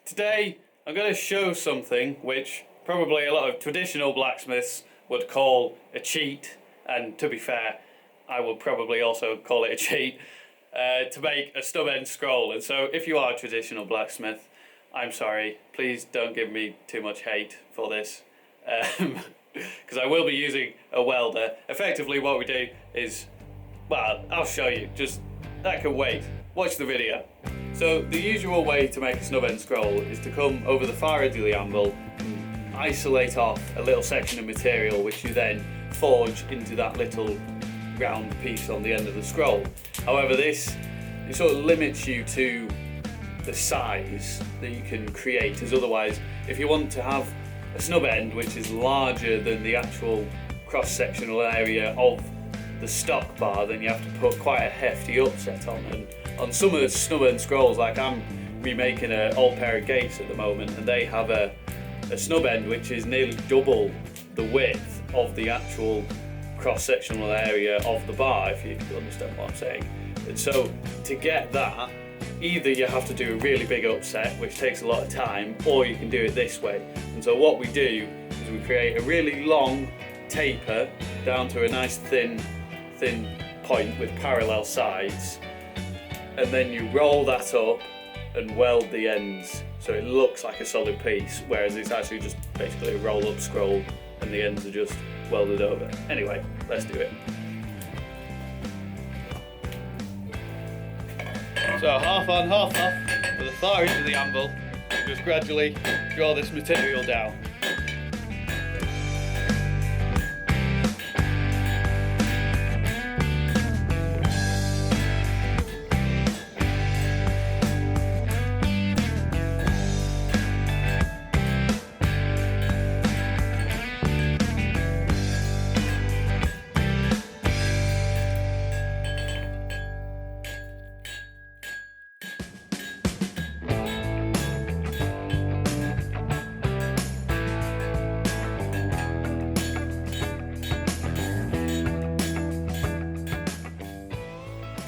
Today I'm going to show something which probably a lot of traditional blacksmiths would call a cheat, and to be fair, I would probably also call it a cheat, to make a stub end scroll. And so if you are a traditional blacksmith, I'm sorry, please don't give me too much hate for this, because I will be using a welder. Effectively what we do is, well, I'll show you, just that can wait, watch the video. So the usual way to make a snub end scroll is to come over the far edge of the anvil and isolate off a little section of material which you then forge into that little round piece on the end of the scroll. However, it sort of limits you to the size that you can create, as otherwise if you want to have a snub end which is larger than the actual cross-sectional area of the stock bar, then you have to put quite a hefty upset on. And on some of the snub end scrolls, like I'm remaking an old pair of gates at the moment, and they have a snub end which is nearly double the width of the actual cross-sectional area of the bar, if you understand what I'm saying. And so to get that, either you have to do a really big upset, which takes a lot of time, or you can do it this way. And so what we do is we create a really long taper down to a nice thin point with parallel sides, and then you roll that up and weld the ends so it looks like a solid piece, whereas it's actually just basically a roll-up scroll and the ends are just welded over. Anyway, let's do it. So half on, half off, with the far edge of the anvil, just gradually draw this material down.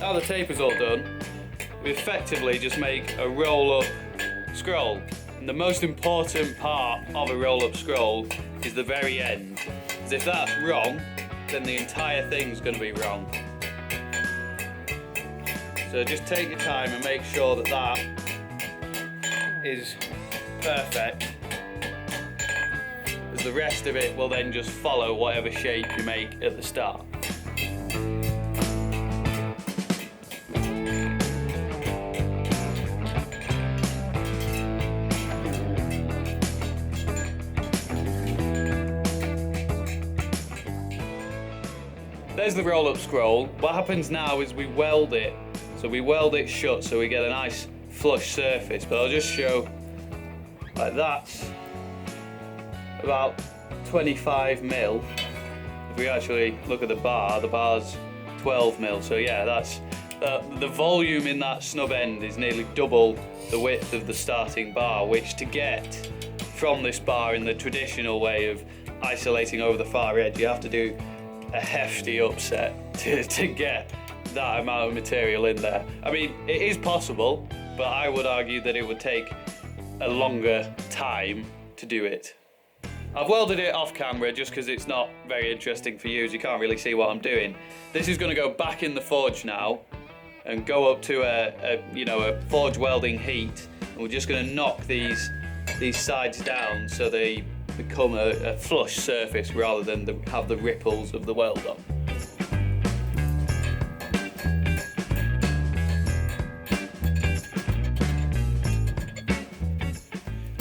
Now the taper's all done, we effectively just make a roll-up scroll. And the most important part of a roll-up scroll is the very end. Because if that's wrong, then the entire thing's going to be wrong. So just take your time and make sure that that is perfect, as the rest of it will then just follow whatever shape you make at the start. There's the roll-up scroll. What happens now is we weld it. So we weld it shut so we get a nice flush surface. But I'll just show, like that's about 25 mil. If we actually look at the bar's 12 mil. So yeah, that's the volume in that snub end is nearly double the width of the starting bar, which to get from this bar in the traditional way of isolating over the far edge, you have to do a hefty upset to get that amount of material in there. I mean, it is possible, but I would argue that it would take a longer time to do it. I've welded it off camera just because it's not very interesting for you, as you can't really see what I'm doing. This is going to go back in the forge now and go up to a forge welding heat, and we're just going to knock these sides down so they become a flush surface rather than have the ripples of the weld on.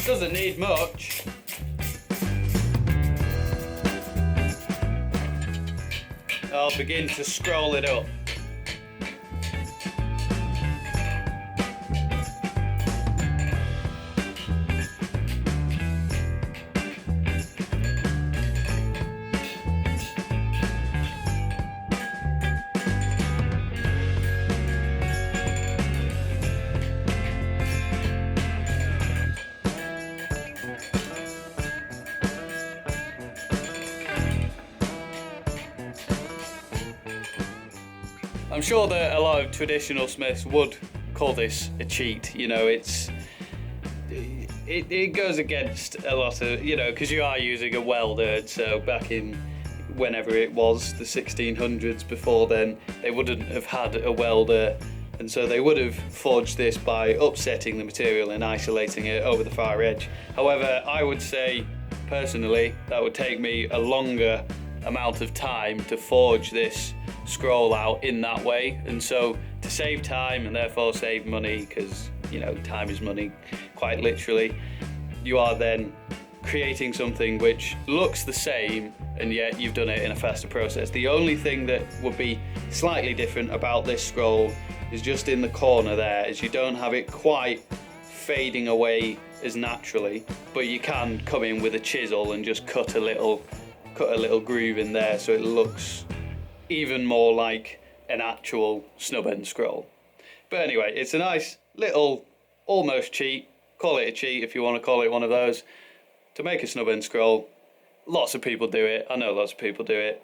Doesn't need much. I'll begin to scroll it up. I'm sure that a lot of traditional smiths would call this a cheat. You know, it goes against a lot of, you know, because you are using a welder, so back in whenever it was, the 1600s, before then, they wouldn't have had a welder, and so they would have forged this by upsetting the material and isolating it over the far edge. However, I would say, personally, that would take me a longer amount of time to forge this scroll out in that way, and so to save time and therefore save money, because, you know, time is money, quite literally, you are then creating something which looks the same, and yet you've done it in a faster process. The only thing that would be slightly different about this scroll is just in the corner there, is you don't have it quite fading away as naturally, but you can come in with a chisel and just cut a little groove in there so it looks even more like an actual snub end scroll. But anyway, it's a nice little almost cheat, call it a cheat if you want to call it one of those, to make a snub end scroll. Lots of people do it, I know lots of people do it.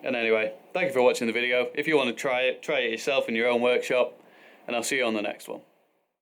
And anyway, thank you for watching the video. If you want to try it yourself in your own workshop, and I'll see you on the next one.